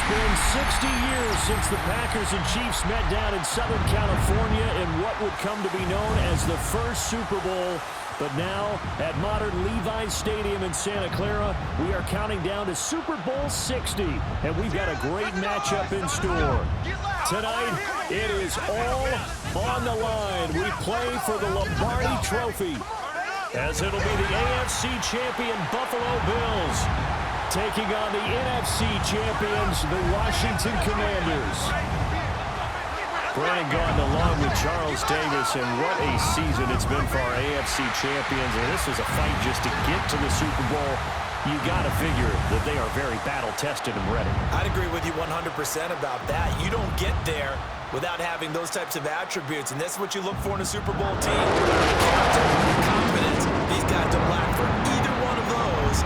been 60 years since the Packers and Chiefs met down in Southern California in what would come to be known as the first Super Bowl. But now, at modern Levi's Stadium in Santa Clara, we are counting down to Super Bowl 60, and we've got a great matchup in store. Tonight, it is all on the line. We play for the Lombardi Trophy, as it'll be the AFC champion Buffalo Bills taking on the NFC champions, the Washington Commanders. Brandon Gaudin along with Charles Davis, and what a season it's been for our AFC champions. And this is a fight just to get to the Super Bowl. You got to figure that they are very battle-tested and ready. I'd agree with you 100% about that. You don't get there without having those types of attributes, and that's what you look for in a Super Bowl team. Character, confidence. These guys don't lack for either one of those.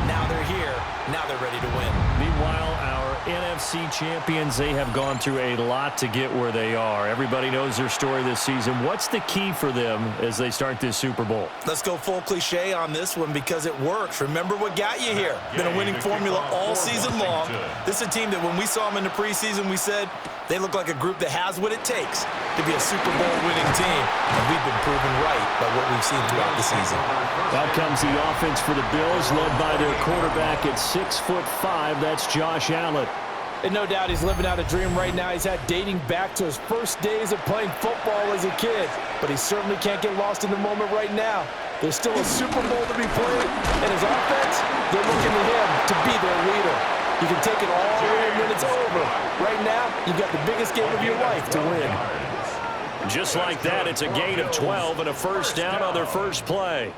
Now they're here. Now they're ready to win. Meanwhile, our NFC champions, they have gone through a lot to get where they are. Everybody knows their story this season. What's the key for them as they start this Super Bowl? Let's go full cliche on this one because it works. Remember what got you here. Been a winning formula all season long. This is a team that when we saw them in the preseason, we said they look like a group that has what it takes to be a Super Bowl winning team. And we've been proven right by what we've seen throughout the season. Out comes the offense for the Bills, led by their quarterback at 6'5". That's Josh Allen. And no doubt he's living out a dream right now. He's had dating back to his first days of playing football as a kid. But he certainly can't get lost in the moment right now. There's still a Super Bowl to be played. And his offense, they're looking to him to be their leader. You can take it all in when it's over. Right now, you've got the biggest game of your life to win. Just like that, it's a gain of 12 and a first down on their first play.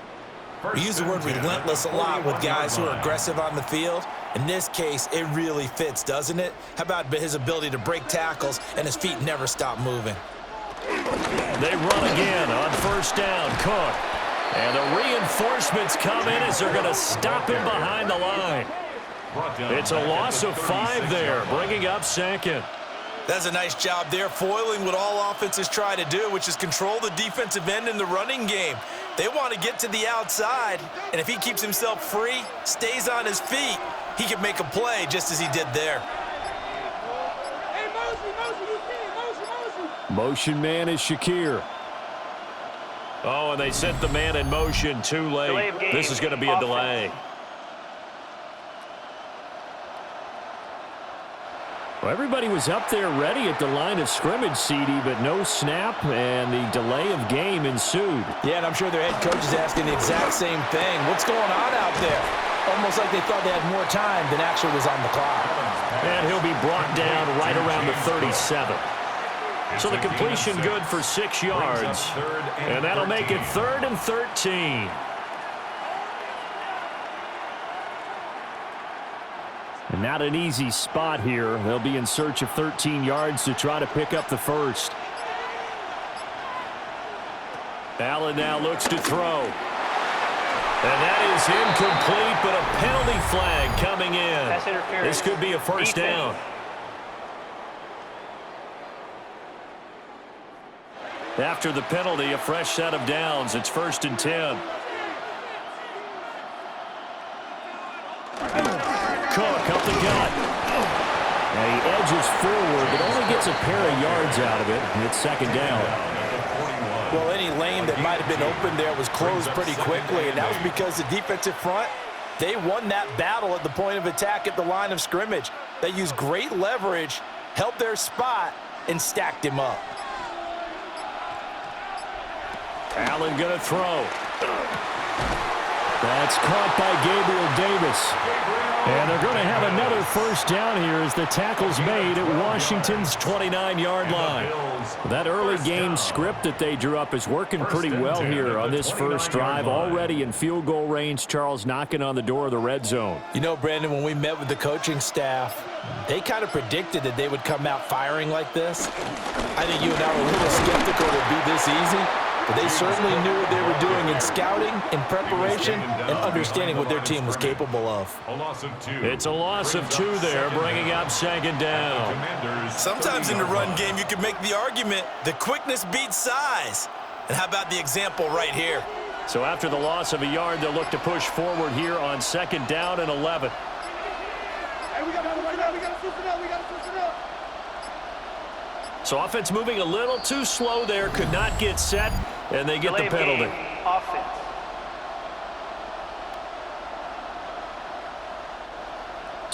We use the word relentless a lot with guys who are aggressive on the field. In this case, it really fits, doesn't it? How about his ability to break tackles and his feet never stop moving? They run again on first down. Cook. And the reinforcements come in as they're going to stop him behind the line. It's a loss of 5 there, bringing up second. That's a nice job there, foiling what all offenses try to do, which is control the defensive end in the running game. They want to get to the outside, and if he keeps himself free, stays on his feet, he can make a play just as he did there. Motion man is Shakir. Oh, and they sent the man in motion too late. This is going to be a delay. Well, everybody was up there ready at the line of scrimmage, CD, but no snap, and the delay of game ensued. Yeah, and I'm sure their head coach is asking the exact same thing. What's going on out there? Almost like they thought they had more time than actually was on the clock. And he'll be brought down right around the 37. So the completion good for 6 yards, and that'll make it 3rd and 13. And not an easy spot here. They'll be in search of 13 yards to try to pick up the first. Allen now looks to throw. And that is incomplete, but a penalty flag coming in. This could be a first down. After the penalty, a fresh set of downs. It's 1st and 10. Cook up the gut. Now he edges forward, but only gets a pair of yards out of it, and it's 2nd down. Well, any lane that might have been open there was closed pretty quickly, and that was because the defensive front, they won that battle at the point of attack at the line of scrimmage. They used great leverage, held their spot, and stacked him up. Allen going to throw. That's caught by Gabriel Davis. And they're going to have another first down here as the tackle's made at Washington's 29-yard line. That early game script that they drew up is working pretty well here on this first drive. Already in field goal range, Charles knocking on the door of the red zone. You know, Brandon, when we met with the coaching staff, they kind of predicted that they would come out firing like this. I think you and I were a little skeptical it would be this easy. But they certainly knew what they were doing in scouting, in preparation, and understanding what their team was capable of. It's a loss of 2 there, bringing up 2nd down. Sometimes in the run game, you can make the argument that quickness beats size. And how about the example right here? So after the loss of a yard, they'll look to push forward here on 2nd down and 11. So offense moving a little too slow there, could not get set, and they get the penalty. Offense.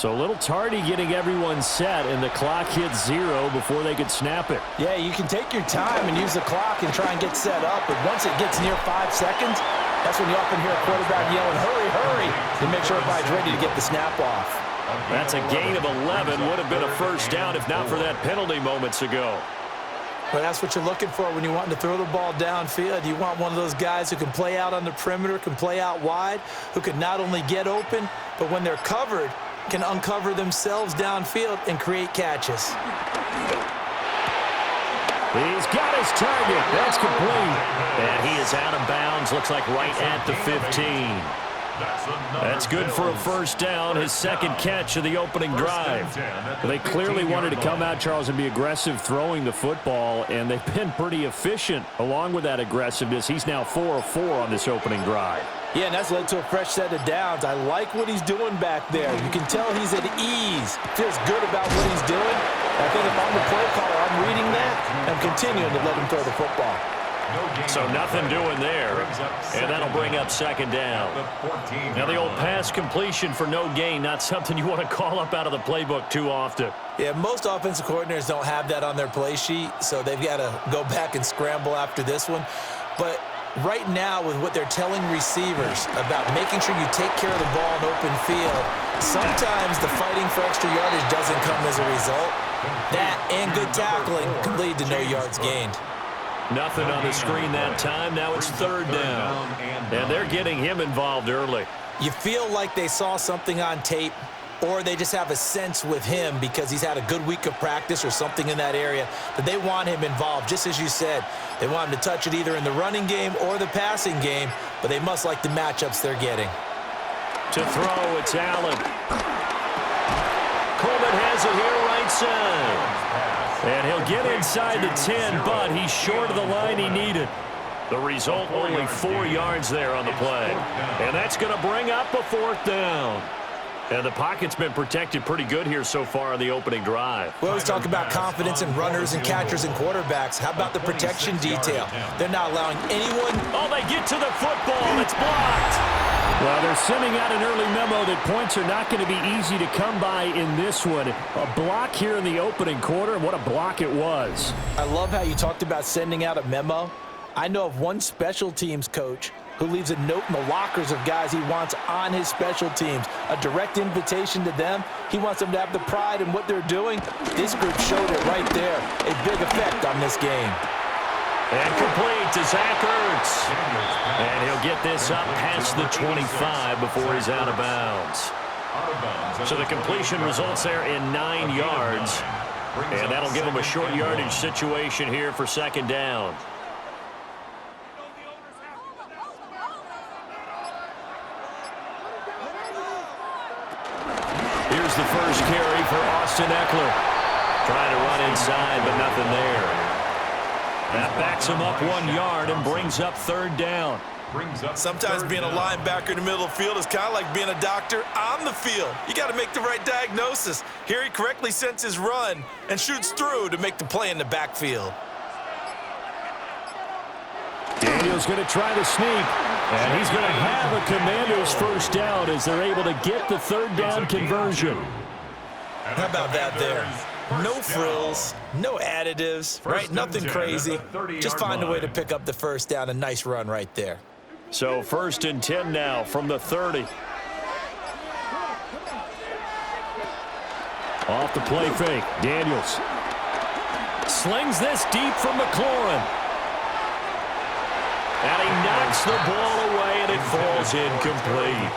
So a little tardy getting everyone set, and the clock hits 0 before they could snap it. Yeah, you can take your time and use the clock and try and get set up, but once it gets near 5 seconds, that's when you often hear a quarterback yelling, hurry, hurry, to make sure everybody's ready to get the snap off. That's a gain of 11. Would have been a first down if not for that penalty moments ago. Well, that's what you're looking for when you're wanting to throw the ball downfield. You want one of those guys who can play out on the perimeter, can play out wide, who can not only get open, but when they're covered, can uncover themselves downfield and create catches. He's got his target. That's complete. And he is out of bounds. Looks like right at the 15. That's good for a first down, his second catch of the opening drive. They clearly wanted to come out, Charles, and be aggressive throwing the football, and they've been pretty efficient along with that aggressiveness. He's now 4 of 4 on this opening drive. Yeah, and that's led to a fresh set of downs. I like what he's doing back there. You can tell he's at ease. Feels good about what he's doing. I think if I'm the play caller, I'm reading that and continuing to let him throw the football. So nothing doing there, and that'll bring up second down. Now the old pass completion for no gain, not something you want to call up out of the playbook too often. Yeah, most offensive coordinators don't have that on their play sheet, so they've got to go back and scramble after this one. But right now, with what they're telling receivers about making sure you take care of the ball in open field, sometimes the fighting for extra yardage doesn't come as a result. That and good tackling can lead to no yards gained. Nothing on the screen that time. Now it's third down. And they're getting him involved early. You feel like they saw something on tape, or they just have a sense with him because he's had a good week of practice or something in that area that they want him involved. Just as you said, they want him to touch it either in the running game or the passing game, but they must like the matchups they're getting. To throw, it's Allen. Coleman has it here right side. And he'll get inside the 10, but he's short of the line he needed. The result, only 4 yards there on the play. And that's going to bring up a fourth down. And the pocket's been protected pretty good here so far on the opening drive. We always talk about confidence in runners and catchers and quarterbacks. How about the protection detail? They're not allowing anyone. Oh, they get to the football. It's blocked. Well, they're sending out an early memo that points are not going to be easy to come by in this one. A block here in the opening quarter. What a block it was. I love how you talked about sending out a memo. I know of one special teams coach who leaves a note in the lockers of guys he wants on his special teams, a direct invitation to them. He wants them to have the pride in what they're doing. This group showed it right there. A big effect on this game. And complete to Zach Ertz. And he'll get this up past the 25 before he's out of bounds. So the completion results there in 9 yards. And that'll give him a short yardage situation here for second down. Here's the first carry for Austin Eckler. Trying to run inside, but nothing there. That backs him up 1 yard and brings up third down. Sometimes being a linebacker in the middle of the field is kind of like being a doctor on the field. You got to make the right diagnosis. Here he correctly sends his run and shoots through to make the play in the backfield. Daniel's going to try to sneak, and he's going to have a Commander's first down as they're able to get the third down conversion. How about that there? No frills, no additives, right? Nothing crazy. Just find a way to pick up the first down. A nice run right there. So 1st and 10 now from the 30. Off the play fake, Daniels. Slings this deep from McLaurin. And he knocks the ball away, and it falls incomplete.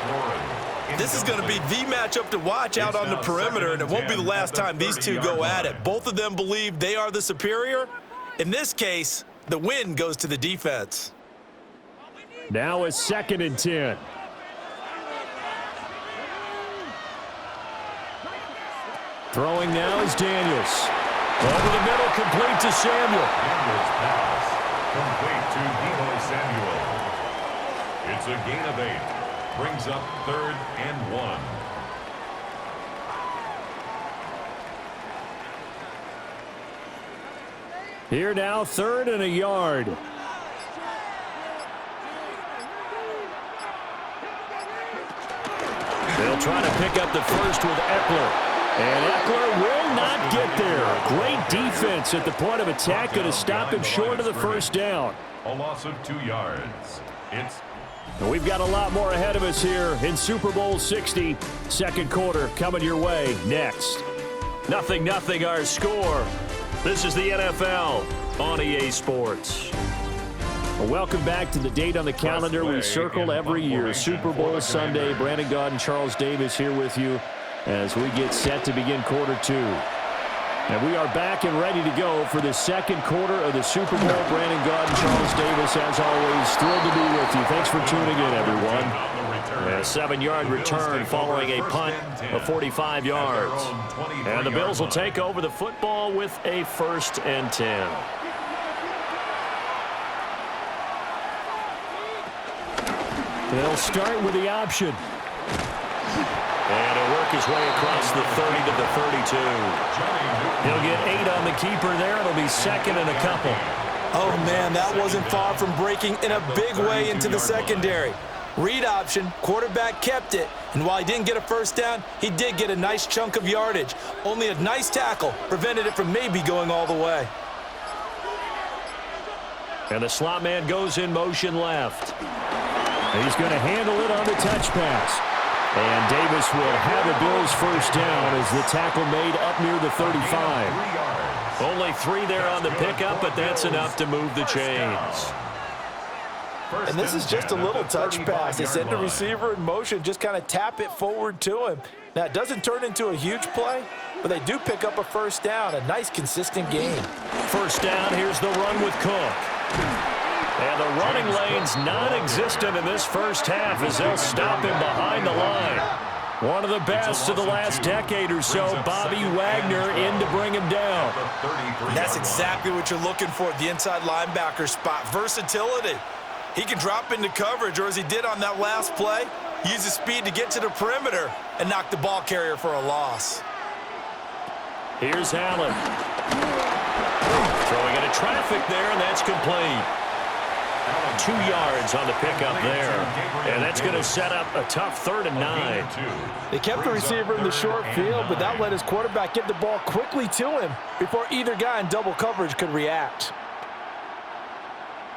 This is going to be the matchup to watch out on the perimeter, and it won't be the last time these two go at it. Both of them believe they are the superior. In this case, the win goes to the defense. Now it's 2nd and 10. Throwing now is Daniels. Over the middle, complete to Samuel. Daniels pass, complete to Deebo Samuel. It's a gain of 8. Brings up 3rd and 1. Here now, 3rd and a yard. They'll try to pick up the first with Eckler. And Eckler will not get there. Great defense at the point of attack. Going to stop him short of the first down. A loss of 2 yards. We've got a lot more ahead of us here in Super Bowl 60. Second quarter coming your way next. 0-0 our score. This is the NFL on EA Sports. Well, welcome back to the date on the calendar we circle every year. Super Bowl Sunday. Brandon Gaud and Charles Davis here with you as we get set to begin quarter 2. And we are back and ready to go for the second quarter of the Super Bowl. Brandon Gaud and Charles Davis, as always, thrilled to be with you. Thanks for tuning in, everyone. A 7-yard return following a punt of 45 yards. And the Bills will take over the football with a 1st and 10. They'll start with the option. And he'll work his way across the 30 to the 32. He'll get 8 on the keeper there. It'll be 2nd and a couple. Oh, man, that wasn't far from breaking in a big way into the secondary. Read option, quarterback kept it, and while he didn't get a first down, he did get a nice chunk of yardage. Only a nice tackle prevented it from maybe going all the way. And the slot man goes in motion left. He's going to handle it on the touch pass. And Davis will have a Bills first down as the tackle made up near the 35. Only 3 there on the pickup, but that's enough to move the chains. And this is just a little touch pass. They send the receiver in motion, just kind of tap it forward to him. Now, it doesn't turn into a huge play, but they do pick up a first down. A nice, consistent game. First down, here's the run with Cook. And the running lane's non-existent in this first half as they'll stop him behind the line. One of the best of the last decade or so, Bobby Wagner in to bring him down. That's exactly what you're looking for at the inside linebacker spot. Versatility. He can drop into coverage, or as he did on that last play, use his speed to get to the perimeter and knock the ball carrier for a loss. Here's Allen. Throwing into traffic there, and that's complete. 2 yards on the pickup there. And that's going to set up a tough 3rd and 9. They kept the receiver in the short field, but that let his quarterback get the ball quickly to him before either guy in double coverage could react.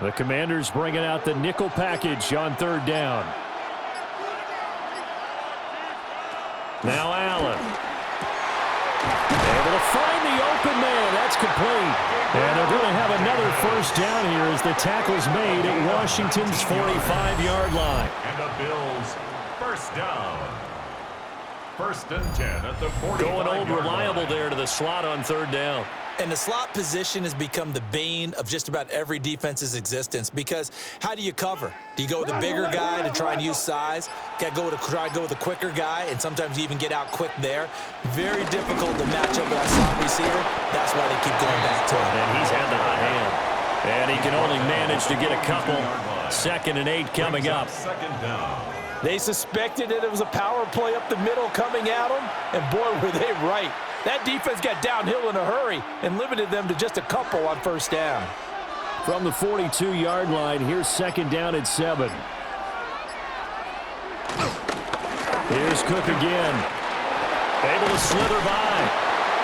The Commanders bringing out the nickel package on 3rd down. Now Allen. Able to find the open man. That's complete. And they're going to have another first down here as the tackle's made at Washington's 45-yard line. And the Bills first down. 1st and 10 at the 45-yard line. Going old reliable there to the slot on 3rd down. And the slot position has become the bane of just about every defense's existence because how do you cover? Do you go with a bigger guy to try and use size? Got to try to go with a quicker guy, and sometimes you even get out quick there. Very difficult to match up with that slot receiver. That's why they keep going back to him. And he's had the hot hand. And he can only manage to get a couple. 2nd and 8 coming up. 2nd down. They suspected that it was a power play up the middle coming at them, and boy, were they right. That defense got downhill in a hurry and limited them to just a couple on first down. From the 42-yard line, here's 2nd down at 7. Here's Cook again. Able to slither by.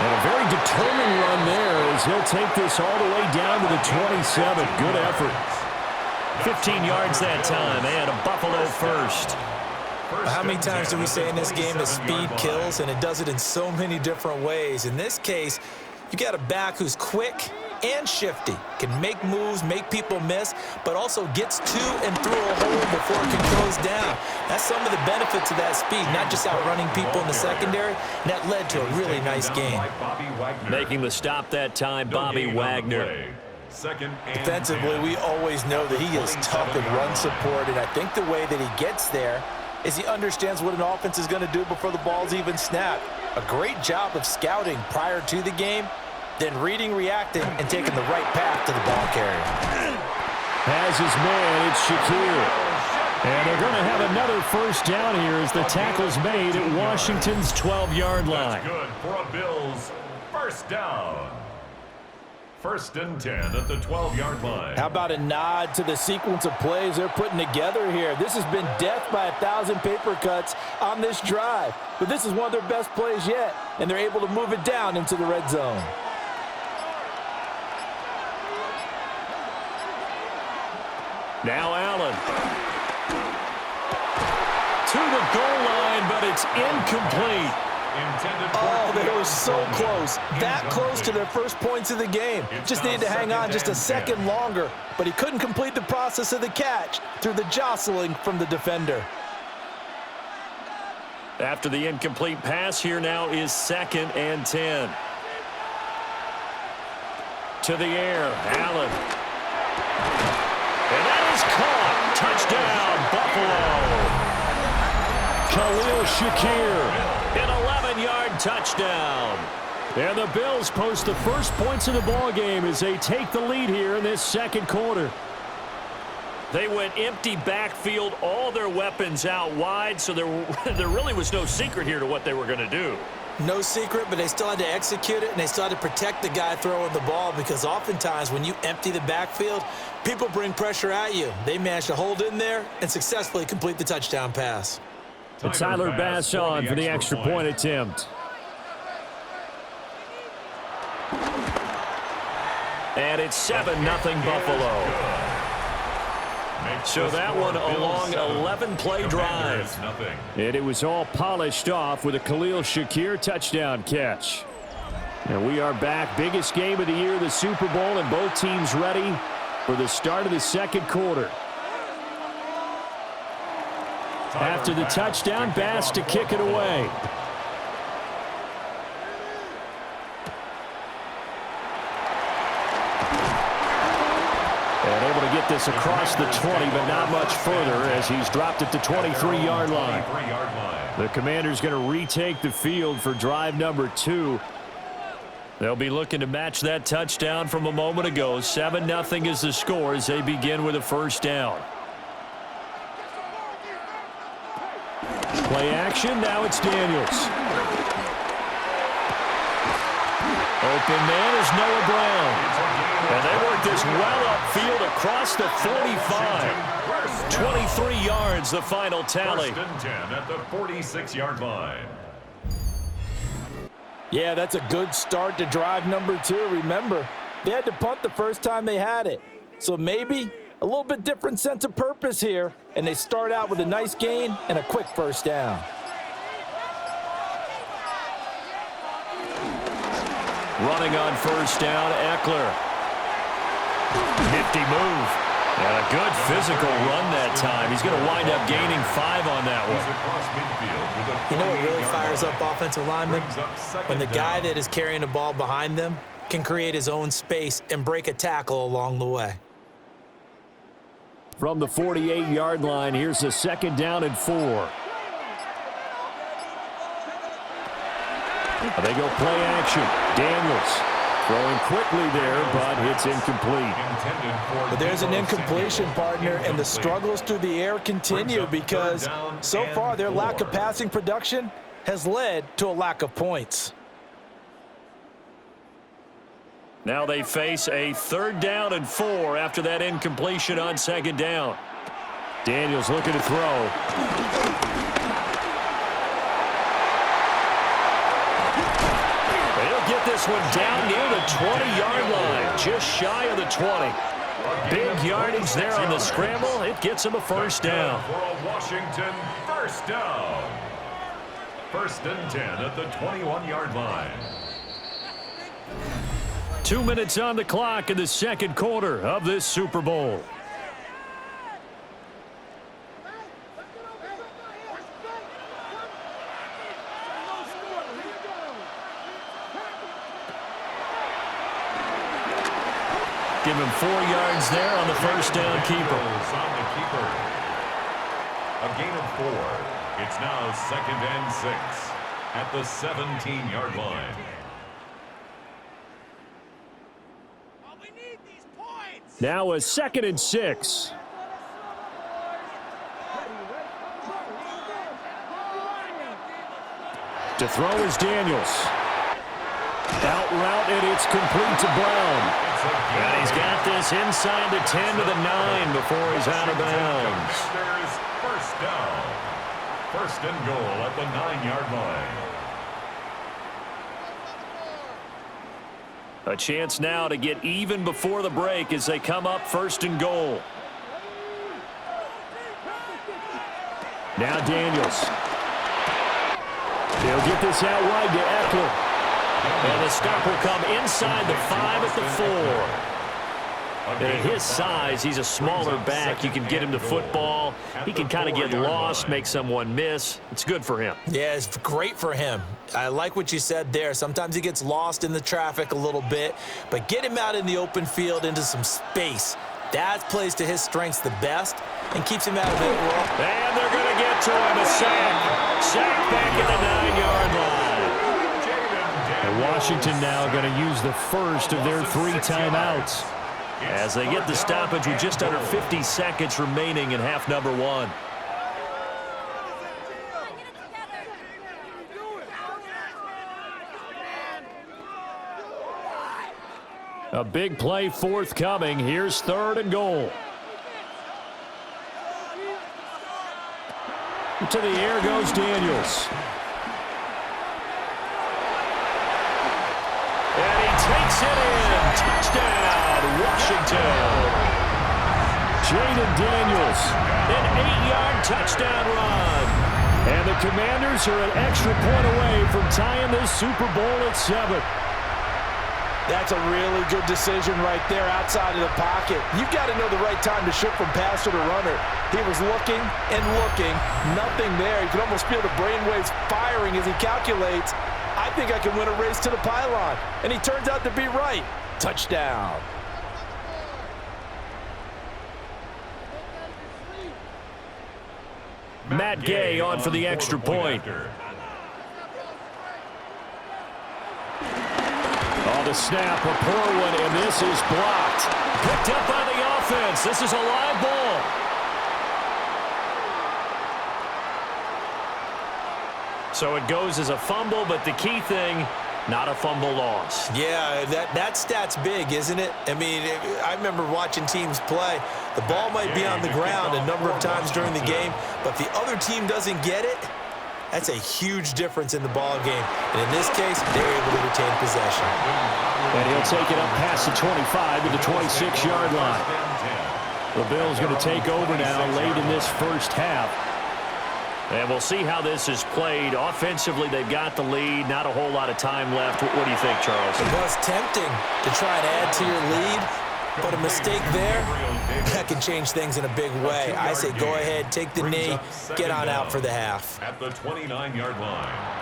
And a very determined run there as he'll take this all the way down to the 27. Good effort. 15 yards that time, and a Buffalo first. How many times do we say in this game that speed kills, and it does it in so many different ways? In this case, you got a back who's quick and shifty, can make moves, make people miss, but also gets to and through a hole before it can close down. That's some of the benefits of that speed, not just outrunning people in the secondary. And that led to a really nice game. Making the stop that time, Bobby Wagner. Defensively, we always know that he is tough in run support, and I think the way that he gets there is he understands what an offense is going to do before the ball's even snapped. A great job of scouting prior to the game, then reading, reacting, and taking the right path to the ball carrier. Has his man, it's Shakir. And they're going to have another first down here as the tackle's made at Washington's 12-yard line. That's good for a Bills first down. First and 10 at the 12-yard line. How about a nod to the sequence of plays they're putting together here? This has been death by 1,000 paper cuts on this drive. But this is one of their best plays yet, and they're able to move it down into the red zone. Now Allen. To the goal line, but it's incomplete. Oh, they were so close. That close to their first points of the game. Just needed to hang on just a second longer, but he couldn't complete the process of the catch through the jostling from the defender. After the incomplete pass, here now is 2nd and 10. To the air, Allen. And that is caught. Touchdown, Buffalo. Khalil Shakir. An 11-yard touchdown. And the Bills post the first points of the ballgame as they take the lead here in this second quarter. They went empty backfield, all their weapons out wide, so there really was no secret here to what they were going to do. No secret, but they still had to execute it, and they still had to protect the guy throwing the ball, because oftentimes when you empty the backfield, people bring pressure at you. They managed to hold in there and successfully complete the touchdown pass. And Tyler Bass on for the extra point attempt. And it's 7-0 Buffalo. So that one a long 11-play drive. And it was all polished off with a Khalil Shakir touchdown catch. And we are back. Biggest game of the year, the Super Bowl, and both teams ready for the start of the second quarter. After the touchdown, Bass to kick it away. And able to get this across the 20, but not much further as he's dropped it to 23-yard line. The Commander's going to retake the field for drive number 2. They'll be looking to match that touchdown from a moment ago. 7-0 is the score as they begin with a first down. Play action, now it's Daniels. Open man is Noah Brown. And they work this well upfield across the 45. 23 yards, the final tally. First and 10 at the 46-yard line. Yeah, that's a good start to drive number 2. Remember, they had to punt the first time they had it. So maybe a little bit different sense of purpose here, and they start out with a nice gain and a quick first down. Running on first down, Eckler. Nifty move. And a good physical run that time. He's going to wind up gaining 5 on that one. You know what really fires up offensive linemen? When the guy that is carrying the ball behind them can create his own space and break a tackle along the way. From the 48-yard line, here's a 2nd down and 4. They go play action. Daniels throwing quickly there, but it's incomplete. But there's an incompletion, partner, and the struggles through the air continue because so far their lack of passing production has led to a lack of points. Now they face a 3rd down and 4 after that incompletion on 2nd down. Daniels looking to throw. They'll get this one down near the 20-yard line, just shy of the 20. Big yardage there on the scramble. It gets him a first down. For a Washington first down. First and 10 at the 21-yard line. 2 minutes on the clock in the second quarter of this Super Bowl. Give him 4 yards there on the first down keeper. A gain of 4. It's now 2nd and 6 at the 17-yard line. Now a 2nd and 6. To throw is Daniels. Out route, and it's complete to Brown. And he's got this inside the 10 to the 9 before he's out of bounds. First down. First and goal at the 9-yard line. A chance now to get even before the break as they come up first and goal. Now Daniels. They'll get this out wide to Eckler. And the stop will come inside the 5 at the 4. And at his size, he's a smaller back. You can get him to football. He can kind of get lost, make someone miss. It's good for him. Yeah, it's great for him. I like what you said there. Sometimes he gets lost in the traffic a little bit, but get him out in the open field into some space. That plays to his strengths the best and keeps him out of it. And they're going to get to him. A sack. Sack back at the 9-yard line. And Washington now going to use the first of their 3 timeouts as they get the stoppage with just under 50 seconds remaining in half number 1. A big play forthcoming. Here's 3rd and goal. To the air goes Daniels. And he takes it in. Touchdown, Washington. Jaden Daniels, an 8-yard touchdown run. And the Commanders are an extra point away from tying this Super Bowl at 7. That's a really good decision right there outside of the pocket. You've got to know the right time to shift from passer to runner. He was looking and looking, nothing there. You can almost feel the brainwaves firing as he calculates, I think I can win a race to the pylon. And he turns out to be right. Touchdown. Matt Gay on for the extra point. Oh, the snap, a poor one, and this is blocked. Picked up by the offense. This is a live ball. So it goes as a fumble, but the key thing, not a fumble loss. Yeah, that stat's big, isn't it? I mean, I remember watching teams play. The ball might be on the ground a number of times during the game, but if the other team doesn't get it, that's a huge difference in the ball game. And in this case, they're able to retain possession. And he'll take it up past the 25 to the 26-yard line. The Bills going to take over now late in this first half. And we'll see how this is played. Offensively, they've got the lead. Not a whole lot of time left. What do you think, Charles? It was tempting to try and add to your lead, but a mistake there, that can change things in a big way. I say go ahead, take the knee, get on out for the half. At the 29-yard line.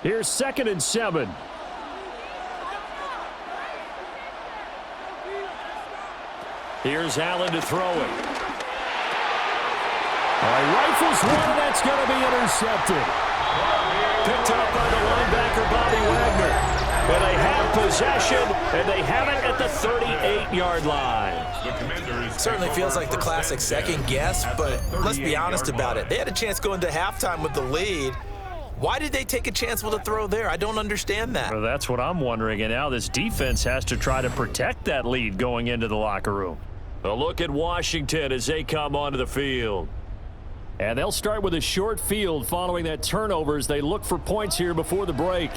Here's 2nd and 7. Here's Allen to throw it. Rifles one, and that's going to be intercepted. Picked up by the linebacker, Bobby Wagner. And they have possession, and they have it at the 38-yard line. Certainly feels like the classic second guess, but let's be honest about it. They had a chance going to halftime with the lead. Why did they take a chance with a throw there? I don't understand that. Well, that's what I'm wondering, and now this defense has to try to protect that lead going into the locker room. A look at Washington as they come onto the field. And they'll start with a short field following that turnover as they look for points here before the break.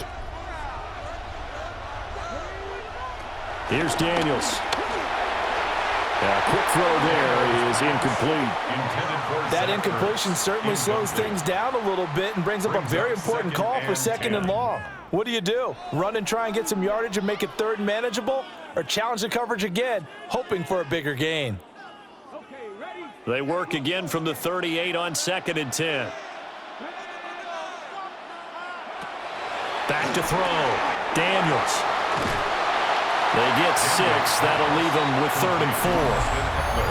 Here's Daniels. A quick throw there is incomplete. That incompletion certainly slows things down a little bit and brings up a very important call for 2nd and long. What do? Run and try and get some yardage and make it 3rd and manageable, or challenge the coverage again, hoping for a bigger gain? They work again from the 38 on 2nd and 10. Back to throw. Daniels. They get 6. That'll leave them with 3rd and 4.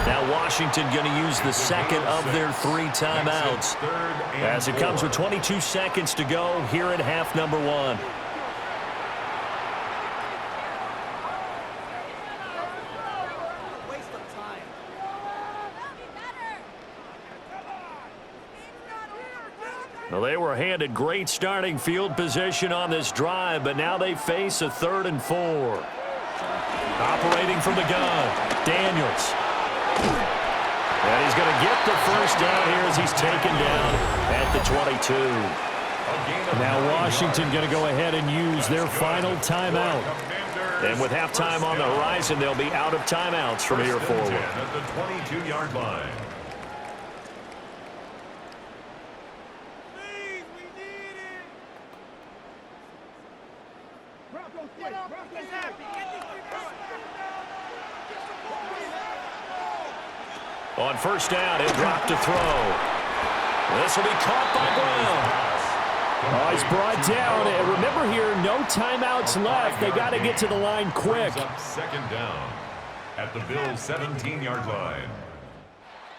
Now Washington going to use the 2nd of their 3 timeouts as it comes with 22 seconds to go here at half number 1. Well, they were handed great starting field position on this drive, but now they face a 3rd and 4. Operating from the gun, Daniels. And he's going to get the first down here as he's taken down at the 22. Now Washington going to go ahead and use their final timeout. And with halftime on the horizon, they'll be out of timeouts from here forward. At the 22-yard line. On first down, he'll drop to throw. This will be caught by Brown. Oh, he's brought down. And remember here, no timeouts left. They got to get to the line quick. Second down at the Bills' 17-yard line.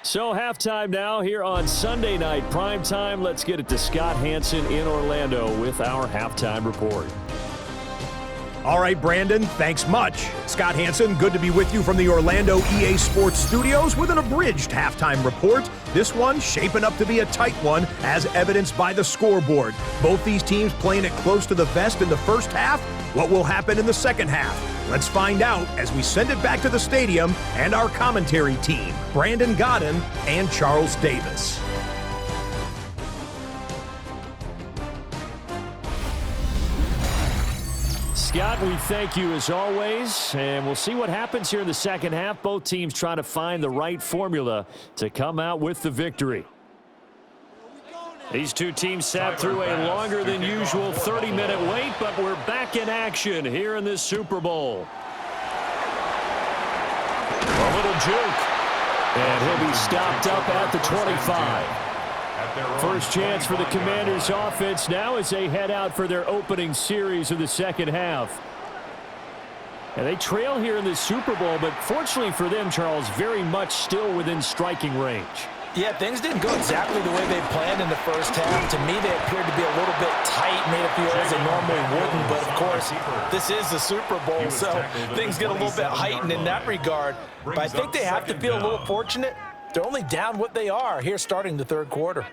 So halftime now here on Sunday night prime time. Let's get it to Scott Hanson in Orlando with our halftime report. All right, Brandon, thanks much. Scott Hanson, good to be with you from the Orlando EA Sports Studios with an abridged halftime report. This one shaping up to be a tight one, as evidenced by the scoreboard. Both these teams playing it close to the vest in the first half. What will happen in the second half? Let's find out as we send it back to the stadium and our commentary team, Brandon Godden and Charles Davis. Scott, we thank you as always, and we'll see what happens here in the second half. Both teams trying to find the right formula to come out with the victory. These two teams sat through a longer than usual 30-minute wait, but we're back in action here in this Super Bowl. A little juke, and he'll be stopped up at the 25. First chance for the Commanders' offense now as they head out for their opening series of the second half. And they trail here in the Super Bowl, but fortunately for them, Charles, very much still within striking range. Yeah, things didn't go exactly the way they planned in the first half. To me, they appeared to be a little bit tight, made it feel as they normally wouldn't. But, of course, this is the Super Bowl, so things get a little bit heightened in that regard. But I think they have to feel a little fortunate. They're only down what they are here starting the third quarter.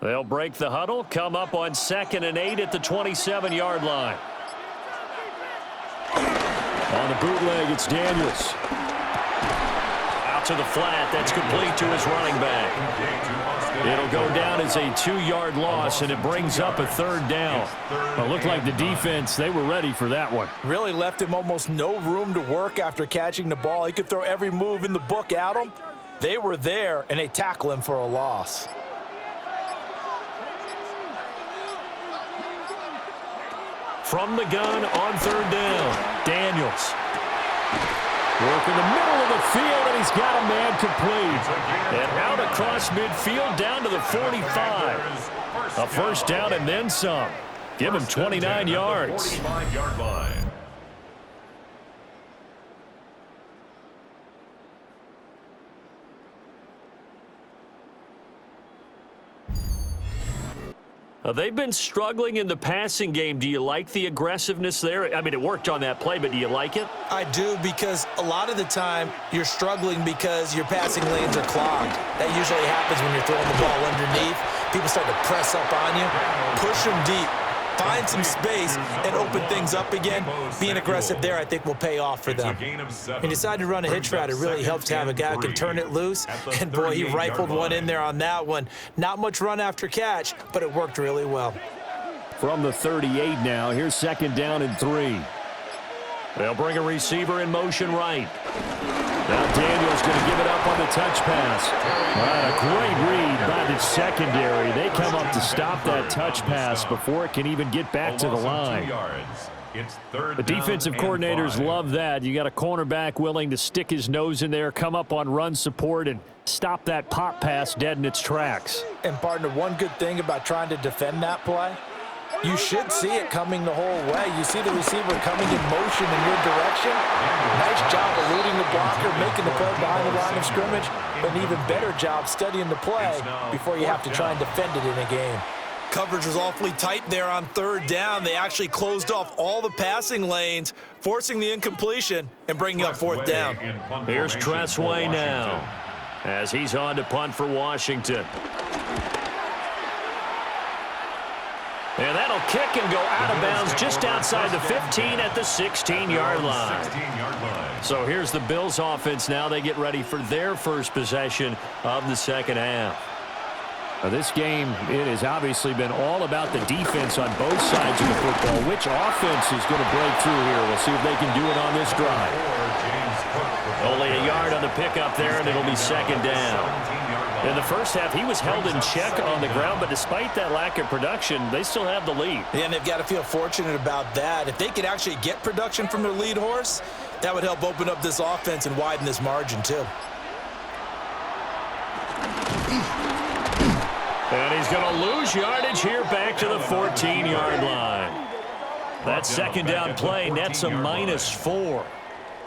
They'll break the huddle, come up on 2nd and 8 at the 27-yard line. On the bootleg, it's Daniels. Out to the flat. That's complete to his running back. It'll go down as a 2-yard loss, and it brings up a 3rd down. It looked like the defense, they were ready for that one. Really left him almost no room to work after catching the ball. He could throw every move in the book at him. They were there, and they tackle him for a loss. From the gun on 3rd down, Daniels. Work in the middle of the field, and he's got a man complete. And out across midfield down to the 45. A first down and then some. Give him 29 yards. 45-yard line. They've been struggling in the passing game. Do you like the aggressiveness there? I mean, it worked on that play, but do you like it? I do, because a lot of the time you're struggling because your passing lanes are clogged. That usually happens when you're throwing the ball underneath. People start to press up on you. Push them deep. Find some space and open things up again. Being aggressive there, I think, will pay off for them. He decided to run a hitch route. It really helps to have a guy who can turn it loose. And, boy, he rifled one in there on that one. Not much run after catch, but it worked really well. From the 38 now, here's 2nd down and 3. They'll bring a receiver in motion right. Now Daniels going to give it up on the touch pass. A great read by the secondary. They come up to stop that touch pass before it can even get back to the line. The defensive coordinators love that. You got a cornerback willing to stick his nose in there, come up on run support, and stop that pop pass dead in its tracks. And, partner, one good thing about trying to defend that play, you should see it coming the whole way. You see the receiver coming in motion in your direction. Nice job eluding the blocker, making the play behind the line of scrimmage. But an even better job studying the play before you have to try and defend it in a game. Coverage was awfully tight there on 3rd down. They actually closed off all the passing lanes, forcing the incompletion and bringing up 4th down. Here's Tressway now. as he's on to punt for Washington. And that'll kick and go out of bounds just outside the 15 at the 16-yard line. So here's the Bills offense now. They get ready for their first possession of the second half. Now this game, it has obviously been all about the defense on both sides of the football. Which offense is going to break through here? We'll see if they can do it on this drive. Only a yard on the pickup there, and it'll be second down. In the first half, he was held in check on the ground, but despite that lack of production, they still have the lead. Yeah, and they've got to feel fortunate about that. If they could actually get production from their lead horse, that would help open up this offense and widen this margin, too. And he's going to lose yardage here back to the 14-yard line. That second down play nets a -4.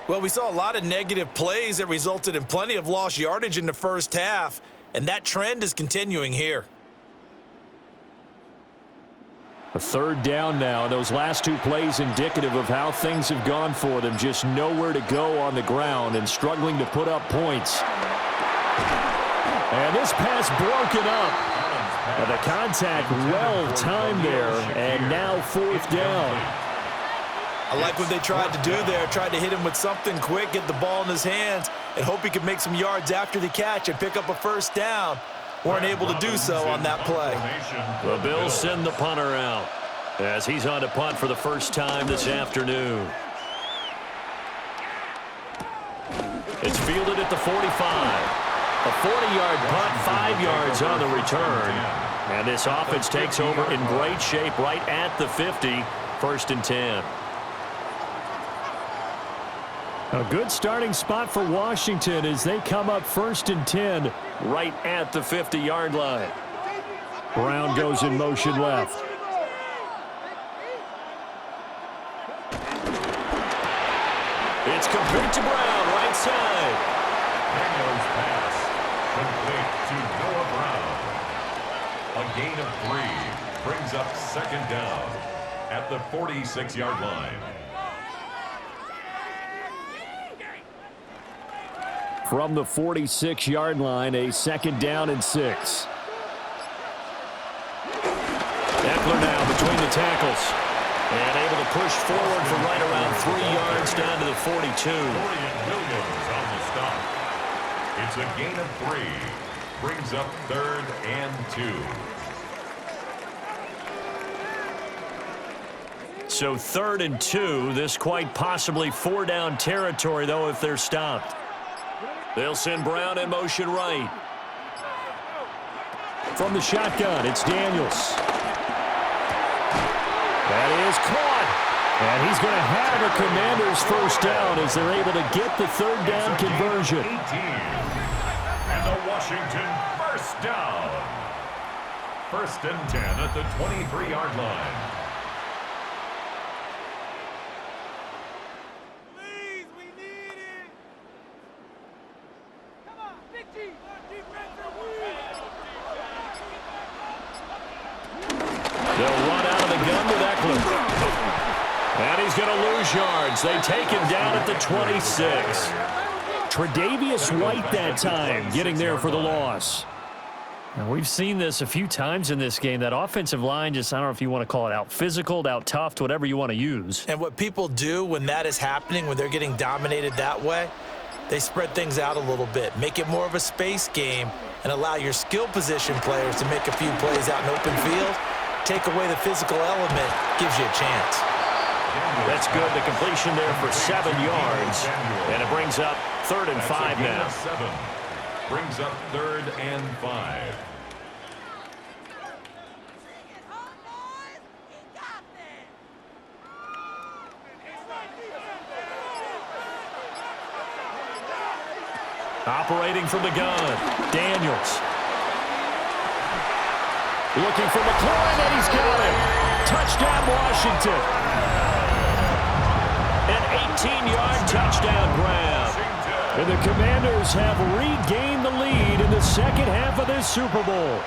Well, we saw a lot of negative plays that resulted in plenty of lost yardage in the first half, and that trend is continuing here. A third down now. Those last two plays indicative of how things have gone for them. Just nowhere to go on the ground and struggling to put up points. And this pass broken up. And the contact well timed there, and now fourth down. I like what they tried to do there, tried to hit him with something quick, get the ball in his hands, and hope he could make some yards after the catch and pick up a first down. Weren't able to do so on that play. The Bills send the punter out as he's on to punt for the first time this afternoon. It's fielded at the 45. A 40-yard punt, 5 yards on the return. And this offense takes over in great shape right at the 50, 1st and 10. A good starting spot for Washington as they come up 1st and 10 right at the 50-yard line. Brown goes in motion left. It's complete to Brown, right side. Daniels pass complete to Noah Brown. A gain of 3 brings up second down at the 46-yard line. From the 46-yard line, a second down and 6. Eckler now between the tackles. And able to push forward for right around 3 yards down to the 42. Williams on the stop. It's a gain of 3. Brings up 3rd and 2. So 3rd and 2. This quite possibly 4-down territory, though, if they're stopped. They'll send Brown in motion right. From the shotgun, it's Daniels. That is caught. And he's going to have a Commanders first down as they're able to get the 3rd down conversion. 18. And the Washington first down. 1st and 10 at the 23-yard line. They'll run out of the gun with Eckler. And he's going to lose yards. They take him down at the 26. Tre'Davious White that time getting there for the loss. Now, we've seen this a few times in this game. That offensive line just, I don't know if you want to call it out physical, out tough, whatever you want to use. And what people do when that is happening, when they're getting dominated that way, they spread things out a little bit, make it more of a space game, and allow your skill position players to make a few plays out in open field. Take away the physical element, gives you a chance. That's good. The completion there for 7 yards. And it brings up 3rd and 5 now. 7. Brings up 3rd and 5. Operating from the gun, Daniels. Looking for McLaurin, and he's got it. Touchdown, Washington. An 18-yard touchdown grab. And the Commanders have regained the lead in the second half of this Super Bowl.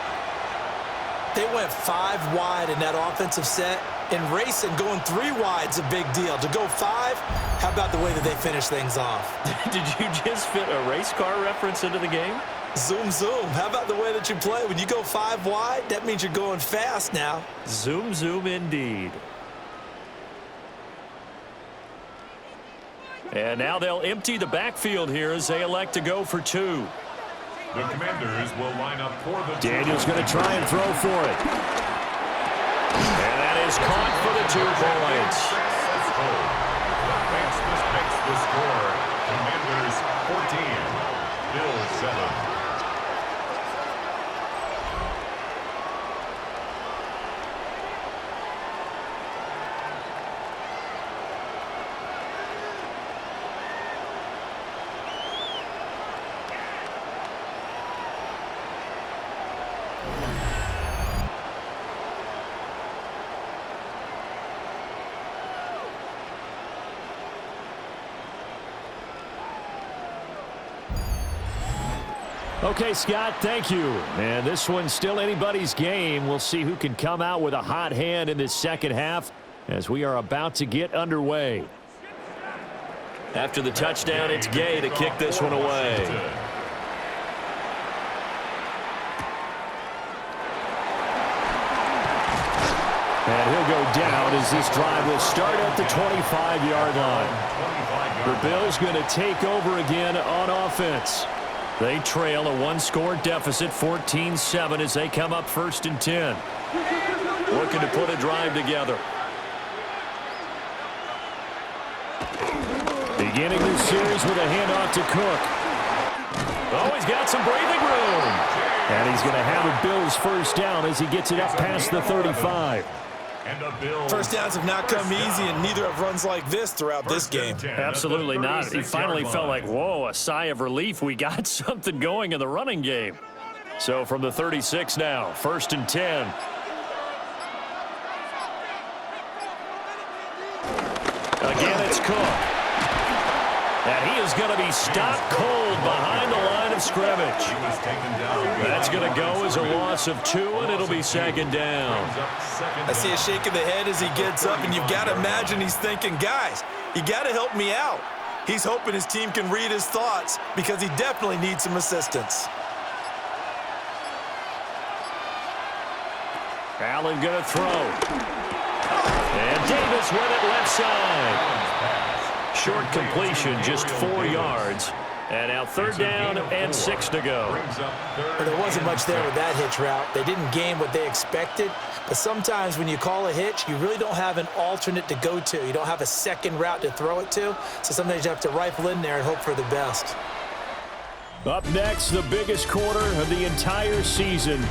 They went 5 wide in that offensive set, In racing, going 3 wide's a big deal. To go 5, how about the way that they finish things off? Did you just fit a race car reference into the game? Zoom, zoom. How about the way that you play? When you go 5 wide, that means you're going fast now. Zoom, zoom indeed. And now they'll empty the backfield here as they elect to go for 2. The Commanders will line up for the Daniel's going to try and throw for it. And that is caught for the 2 points. That makes the score. Commanders 14, Bills 7. Okay, Scott, thank you. And this one's still anybody's game. We'll see who can come out with a hot hand in this second half as we are about to get underway. After the touchdown, it's Gay to kick this one away. And he'll go down as this drive will start at the 25-yard line. The Bills going to take over again on offense. They trail a 1-score deficit, 14-7, as they come up 1st and 10. Working to put a drive together. Beginning this series with a handoff to Cook. Oh, he's got some breathing room. And he's going to have a Bills first down as he gets it up past the 35. First downs have not come easy, and neither have runs like this throughout this game. Absolutely not. He finally felt like, whoa, a sigh of relief. We got something going in the running game. So from the 36 now, 1st and 10. Again, it's Cook. And he is going to be stopped cold behind the line of scrimmage. That's going to go as a loss of 2, and it'll be 2nd down. I see a shake of the head as he gets up, and you've got to imagine he's thinking, guys, you got to help me out. He's hoping his team can read his thoughts because he definitely needs some assistance. Allen going to throw. And Davis with it left side. Short completion, just 4 yards. And now 3rd down and 6 to go. Well, there wasn't much there with that hitch route. They didn't gain what they expected. But sometimes when you call a hitch, you really don't have an alternate to go to. You don't have a second route to throw it to. So sometimes you have to rifle in there and hope for the best. Up next, the biggest quarter of the entire season.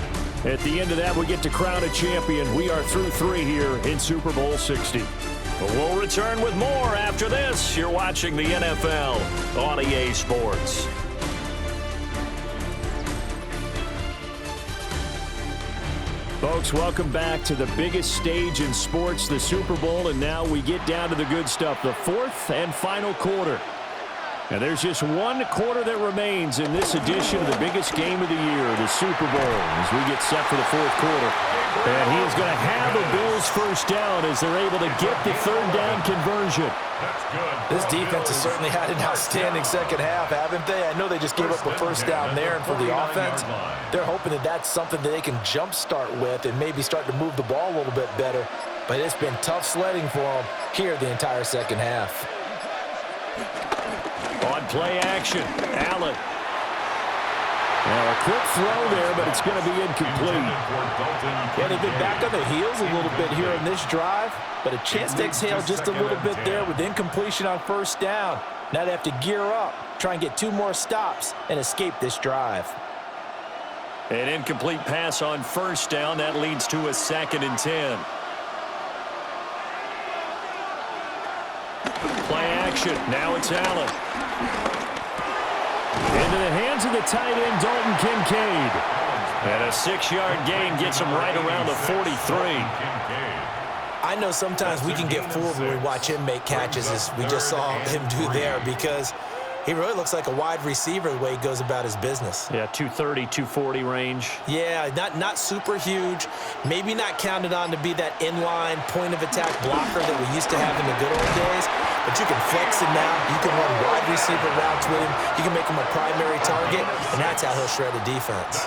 At the end of that, we get to crown a champion. We are through 3 here in Super Bowl 60. But we'll return with more after this. You're watching the NFL on EA Sports. Folks, welcome back to the biggest stage in sports, the Super Bowl, and now we get down to the good stuff, the 4th and final quarter. And there's just 1 quarter that remains in this edition of the biggest game of the year, the Super Bowl, as we get set for the 4th quarter. And he is going to have the Bills first down as they're able to get the 3rd down conversion. This defense has certainly had an outstanding second half, haven't they? I know they just gave up a first down there, and for the offense, they're hoping that that's something that they can jumpstart with and maybe start to move the ball a little bit better. But it's been tough sledding for them here the entire second half. On play action, Allen. Now a quick throw there, but it's going to be incomplete. Yeah, they've been back on their heels a little bit here in this drive, but a chance to exhale just a little bit there with incompletion on first down. Now they have to gear up, try and get 2 more stops, and escape this drive. An incomplete pass on first down. That leads to a 2nd and 10. Play action. Now it's Allen. Into the hands of the tight end, Dalton Kincaid. And a 6-yard gain gets him right around the 43. I know sometimes we can get fooled when we watch him make catches, as we just saw him do there, because He really looks like a wide receiver the way he goes about his business. Yeah, 230, 240 range. Yeah, not super huge. Maybe not counted on to be that inline point-of-attack blocker that we used to have in the good old days. But you can flex him now. You can run wide receiver routes with him. You can make him a primary target, and that's how he'll shred a defense.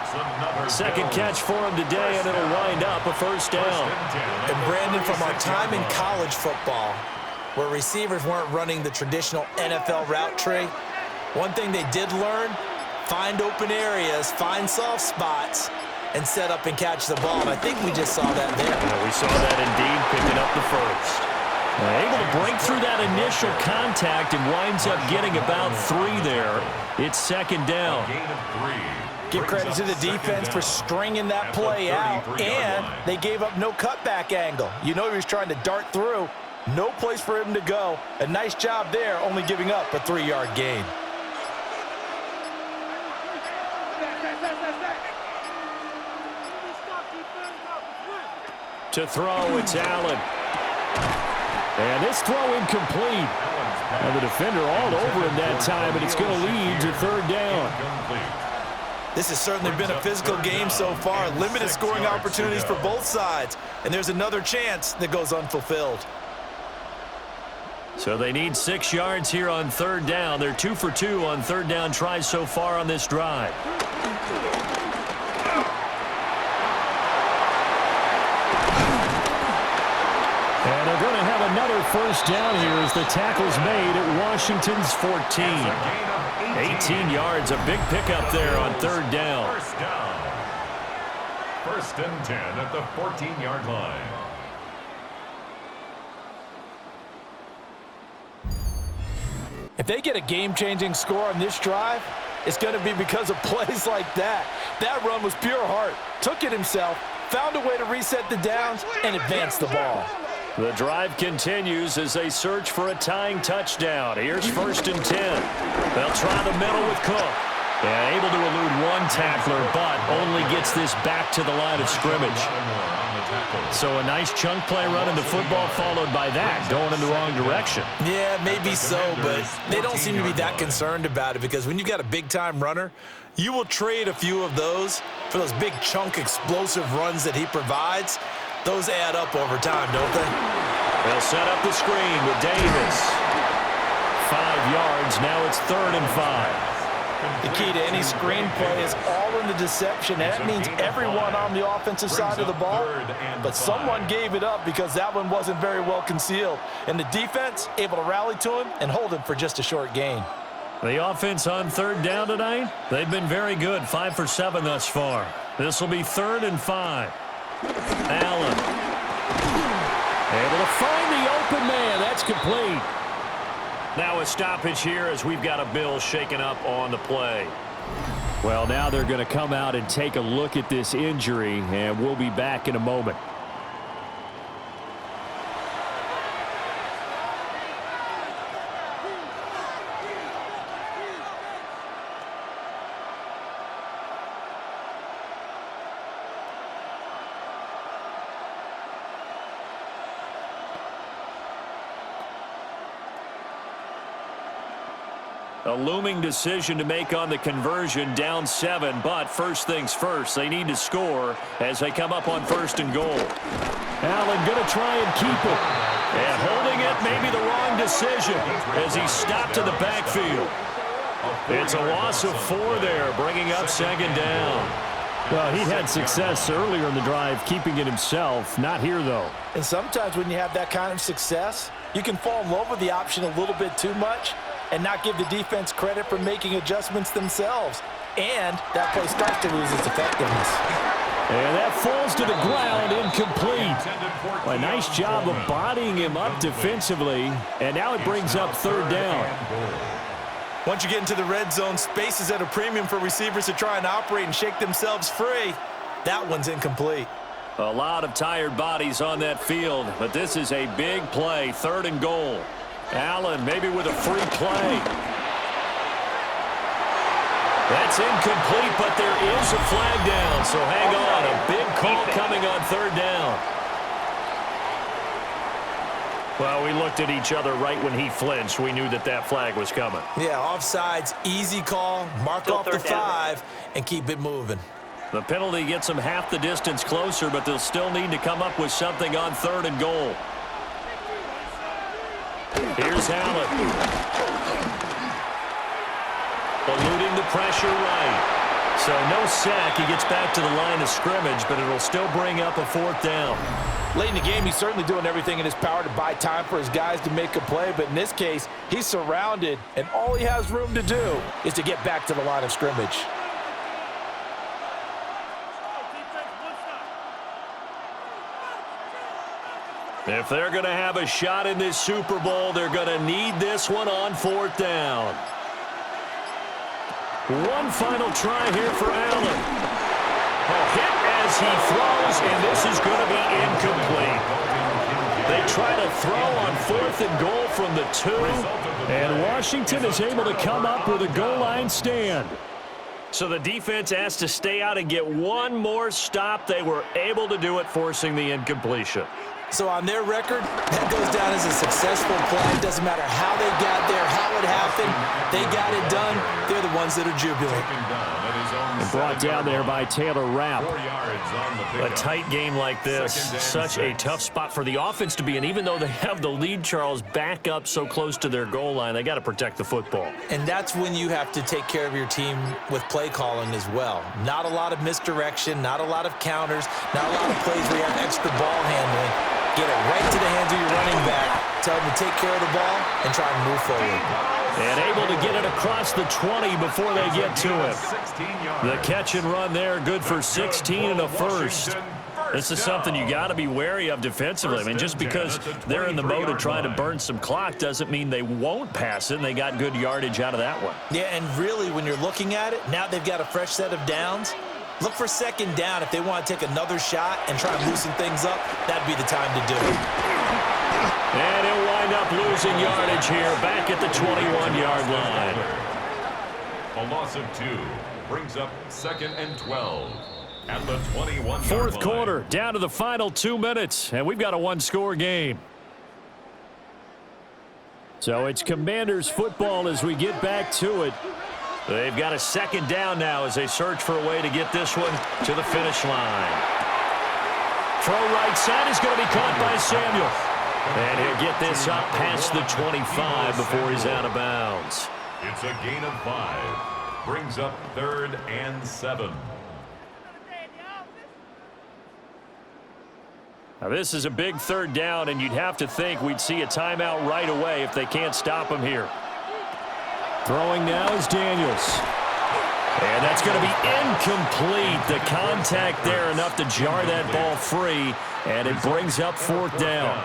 Second catch for him today, and it'll wind up a first down. And Brandon, from our time in college football, where receivers weren't running the traditional NFL route tree, one thing they did learn, find open areas, find soft spots, and set up and catch the ball. And I think we just saw that there. Yeah, we saw that indeed, picking up the first. Able to break through that initial contact and winds up getting about 3 there. It's second down. Give credit to the defense for stringing that play out, and they gave up no cutback angle. You know he was trying to dart through. No place for him to go. A nice job there, only giving up a 3-yard gain. To throw, it's Allen. And this throw incomplete. And the defender all over him that time, and it's going to lead to third down. This has certainly been a physical game so far. Limited scoring opportunities for both sides. And there's another chance that goes unfulfilled. So they need 6 yards here on third down. They're 2 for 2 on third down tries so far on this drive. And they're going to have another first down here as the tackle's made at Washington's 14. 18 yards, a big pickup there on third down. First down. First and 10 at the 14-yard line. If they get a game-changing score on this drive, it's going to be because of plays like that. That run was pure heart. Took it himself, found a way to reset the downs, and advance the ball. The drive continues as they search for a tying touchdown. Here's first and 10. They'll try the middle with Cook. Yeah, able to elude one tackler, but only gets this back to the line of scrimmage. So a nice chunk play running the football followed by that, going in the wrong direction. Yeah, maybe so, but they don't seem to be that concerned about it because when you've got a big-time runner, you will trade a few of those for those big chunk explosive runs that he provides. Those add up over time, don't they? They'll set up the screen with Davis. 5 yards, now it's third and 5. The key to any screen play is all in the deception. And that means everyone on the offensive side of the ball, but someone gave it up because that one wasn't very well concealed. And the defense able to rally to him and hold him for just a short gain. The offense on third down tonight, they've been very good, 5 for 7 thus far. This will be third and 5. Allen. Able to find the open man. That's complete. Now a stoppage here as we've got a Bill shaken up on the play. Well, now they're going to come out and take a look at this injury, and we'll be back in a moment. A looming decision to make on the conversion, down 7, but first things first, they need to score as they come up on first and goal. Allen going to try and keep it. And holding it, maybe the wrong decision as he stopped in the backfield. It's a loss of 4 there, bringing up second down. Well, he had success earlier in the drive keeping it himself. Not here, though. And sometimes when you have that kind of success, you can fall in love with the option a little bit too much and not give the defense credit for making adjustments themselves. And that play starts to lose its effectiveness. And that falls to the ground, incomplete. A nice job of bodying him up defensively, and now it brings up third down. Once you get into the red zone, space is at a premium for receivers to try and operate and shake themselves free. That one's incomplete. A lot of tired bodies on that field, but this is a big play, third and goal. Allen maybe with a free play. That's incomplete, but there is a flag down, so hang on. A big call coming on third down. Well, we looked at each other right when he flinched. We knew that that flag was coming. Yeah, offsides, easy call, mark off the 5, and keep it moving. The penalty gets them half the distance closer, but they'll still need to come up with something on 3rd and goal. Here's Allen. Eluding the pressure right. So no sack. He gets back to the line of scrimmage, but it'll still bring up a 4th down. Late in the game, he's certainly doing everything in his power to buy time for his guys to make a play, but in this case, he's surrounded, and all he has room to do is to get back to the line of scrimmage. If they're going to have a shot in this Super Bowl, they're going to need this one on 4th down. One final try here for Allen. A hit as he throws, and this is going to be incomplete. They try to throw on 4th and goal from the 2. And Washington is able to come up with a goal line stand. So the defense has to stay out and get one more stop. They were able to do it, forcing the incompletion. So on their record, that goes down as a successful play. Doesn't matter how they got there, how it happened. They got it done. They're the ones that are jubilant. And brought down there by Taylor Rapp. A tight game like this, such a tough spot for the offense to be in. Even though they have the lead, Charles, back up so close to their goal line, they got to protect the football. And that's when you have to take care of your team with play calling as well. Not a lot of misdirection, not a lot of counters, not a lot of plays where you have extra ball handling. Get it right to the hands of your running back. Tell them to take care of the ball and try and move forward. And able to get it across the 20 before they get to it. The catch and run there, good for 16 and a first. This is something you got to be wary of defensively. I mean, just because they're in the mode of trying to burn some clock doesn't mean they won't pass it, and they got good yardage out of that one. Yeah, and really, when you're looking at it, now they've got a fresh set of downs. Look for 2nd down. If they want to take another shot and try and loosen things up, that'd be the time to do it. And he'll wind up losing yardage here, back at the 21-yard line. A loss of 2 brings up 2nd and 12 at the 21-yard line. 4th quarter, down to the final 2 minutes, and we've got a one-score game. So it's Commanders football as we get back to it. They've got a 2nd down now as they search for a way to get this one to the finish line. Throw right side is going to be caught by Samuel. And he'll get this up past the 25 before he's out of bounds. It's a gain of 5. Brings up 3rd and 7. Now this is a big 3rd down, and you'd have to think we'd see a timeout right away if they can't stop him here. Throwing now is Daniels. And that's going to be incomplete. The contact there enough to jar that ball free, and it brings up 4th down.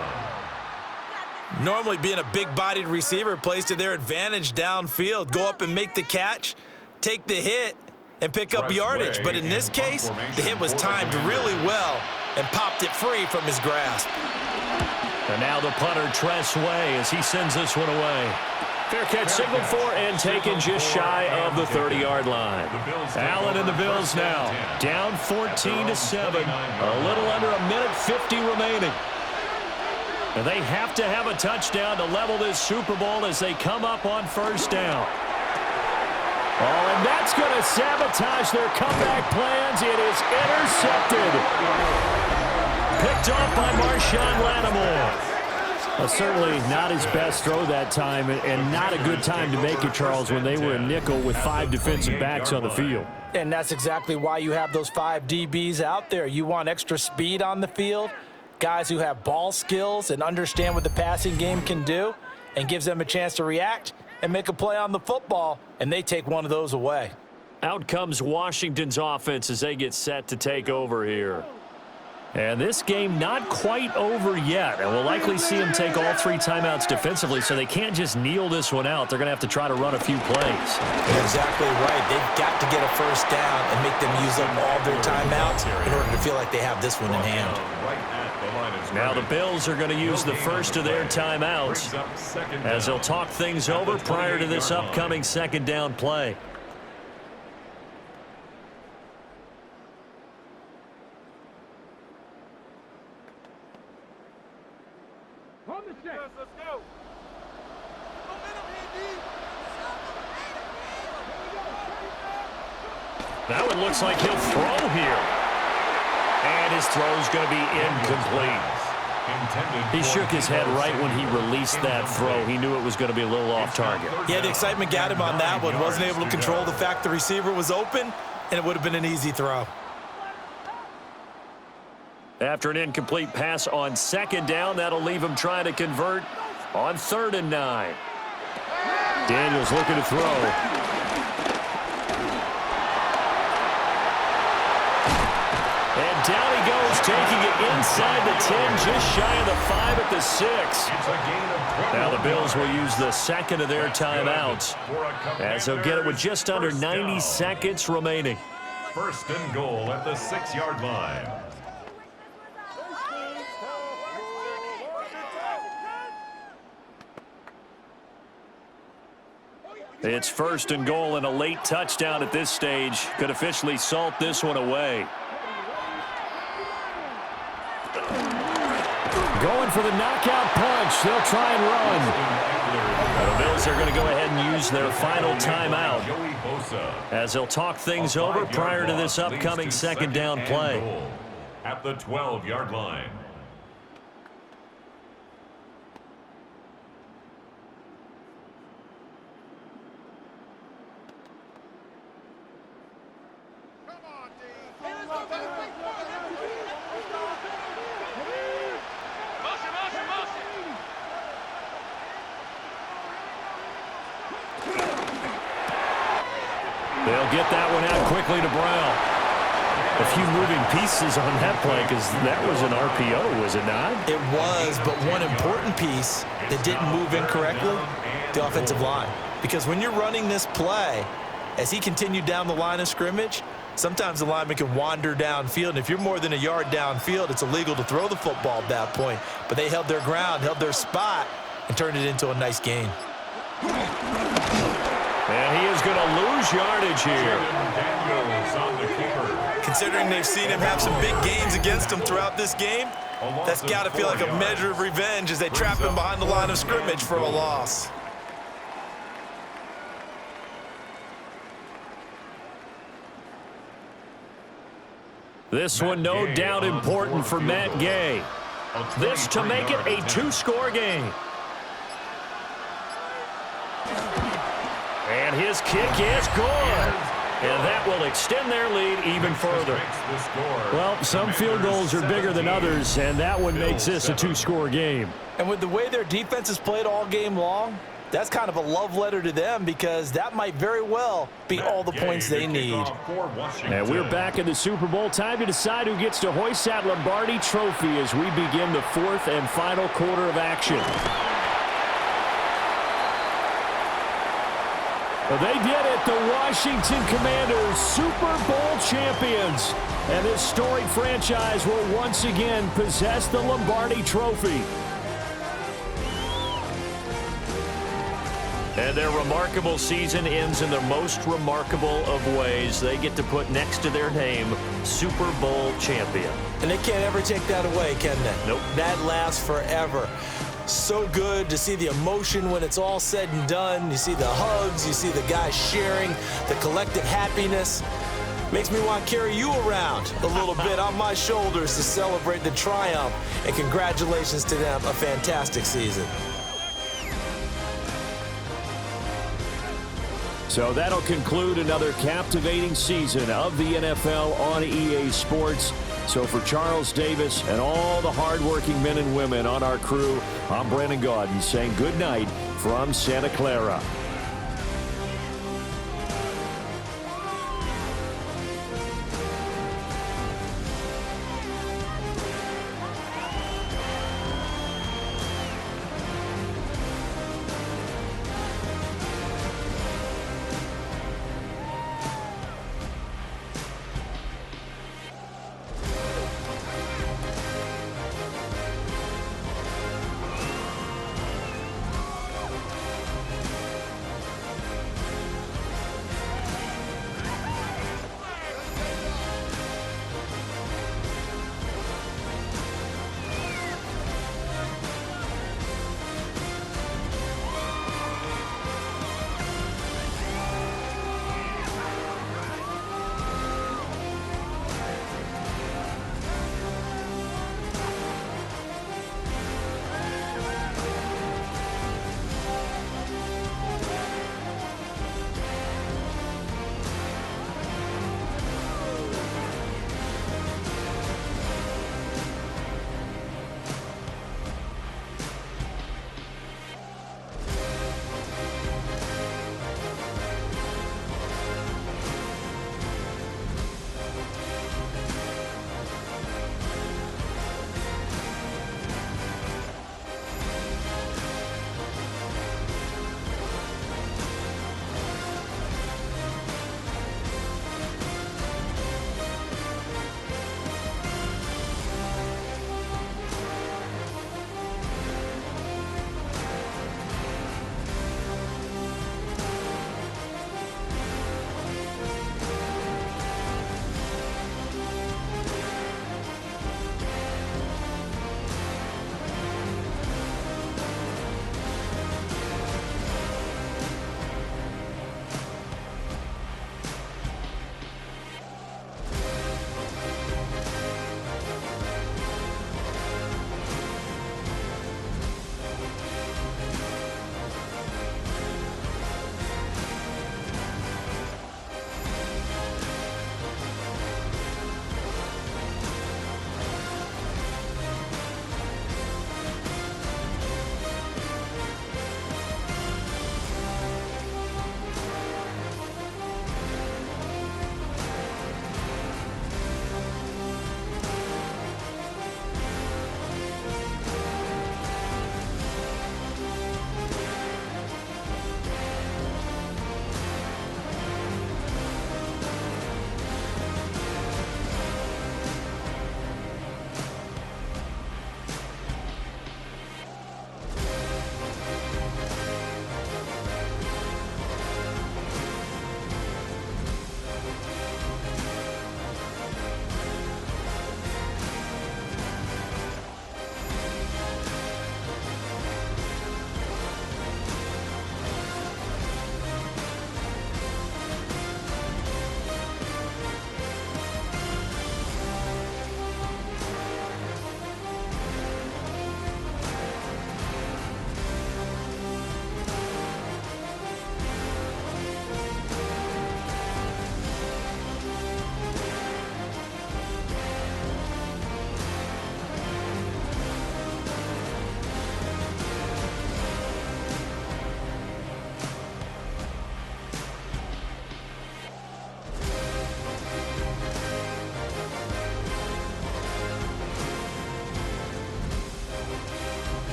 Normally being a big-bodied receiver plays to their advantage downfield. Go up and make the catch, take the hit, and pick up yardage. But in this case, the hit was timed really well and popped it free from his grasp. And now the punter, Tress Way, as he sends this one away. Fair catch signaled for and taken just shy of the 30-yard line. Allen and the Bills now down 14-7. A little under a minute 50 remaining. And they have to have a touchdown to level this Super Bowl as they come up on 1st down. Oh, and that's going to sabotage their comeback plans. It is intercepted. Picked off by Marshawn Lattimore. Certainly not his best throw that time, and not a good time to make it, Charles, when they were in nickel with 5 defensive backs on the field. And that's exactly why you have those 5 DBs out there. You want extra speed on the field, guys who have ball skills and understand what the passing game can do, and gives them a chance to react and make a play on the football, and they take one of those away. Out comes Washington's offense as they get set to take over here. And this game not quite over yet. And we'll likely see them take all 3 timeouts defensively, so they can't just kneel this one out. They're going to have to try to run a few plays. You're exactly right. They've got to get a 1st down and make them use up all their timeouts in order to feel like they have this one in hand. Now the Bills are going to use the first of their timeouts as they'll talk things over prior to this upcoming 2nd down play. Now it looks like he'll throw here. And his throw's going to be incomplete. He shook his head right when he released that throw. He knew it was going to be a little off target. Yeah, the excitement got him on that one. Wasn't able to control the fact the receiver was open, and it would have been an easy throw. After an incomplete pass on second down, that'll leave him trying to convert on 3rd and 9. Daniels looking to throw. And down he goes, taking it inside the 10, just shy of the 5 at the 6. Now the Bills will use the second of their timeouts, as they'll get it with just under 90 seconds remaining. 1st and goal at the 6-yard line. It's 1st and goal, and a late touchdown at this stage could officially salt this one away. Going for the knockout punch. They'll try and run. The Bills are going to go ahead and use their final timeout, as they'll talk things over prior to this upcoming 2nd down play. At the 12-yard line. They'll get that one out quickly to Brown. A few moving pieces on that play, because that was an RPO, was it not? It was, but one important piece that didn't move incorrectly, the offensive line. Because when you're running this play, as he continued down the line of scrimmage, sometimes the lineman can wander downfield. And if you're more than a yard downfield, it's illegal to throw the football at that point. But they held their ground, held their spot, and turned it into a nice gain. And he is going to lose yardage here. Considering they've seen him have some big gains against them throughout this game, that's got to feel like a measure of revenge as they trap him behind the line of scrimmage for a loss. This one no doubt important for Matt Gay. This to make it a 2-score game. And his kick is good. And that will extend their lead even further. Well, some field goals are bigger than others, and that one makes this a 2-score game. And with the way their defense has played all game long, that's kind of a love letter to them, because that might very well be all the points they need. And we're back in the Super Bowl. Time to decide who gets to hoist that Lombardi trophy as we begin the 4th and final quarter of action. Well, they did it. The Washington Commanders, Super Bowl champions. And this storied franchise will once again possess the Lombardi trophy. And their remarkable season ends in the most remarkable of ways. They get to put next to their name, Super Bowl champion. And they can't ever take that away, can they? Nope. That lasts forever. So good to see the emotion when it's all said and done. You see the hugs, you see the guys sharing, the collective happiness. Makes me want to carry you around a little bit on my shoulders to celebrate the triumph. And congratulations to them, a fantastic season. So that'll conclude another captivating season of the NFL on EA Sports. So for Charles Davis and all the hardworking men and women on our crew, I'm Brandon Gaudin saying good night from Santa Clara.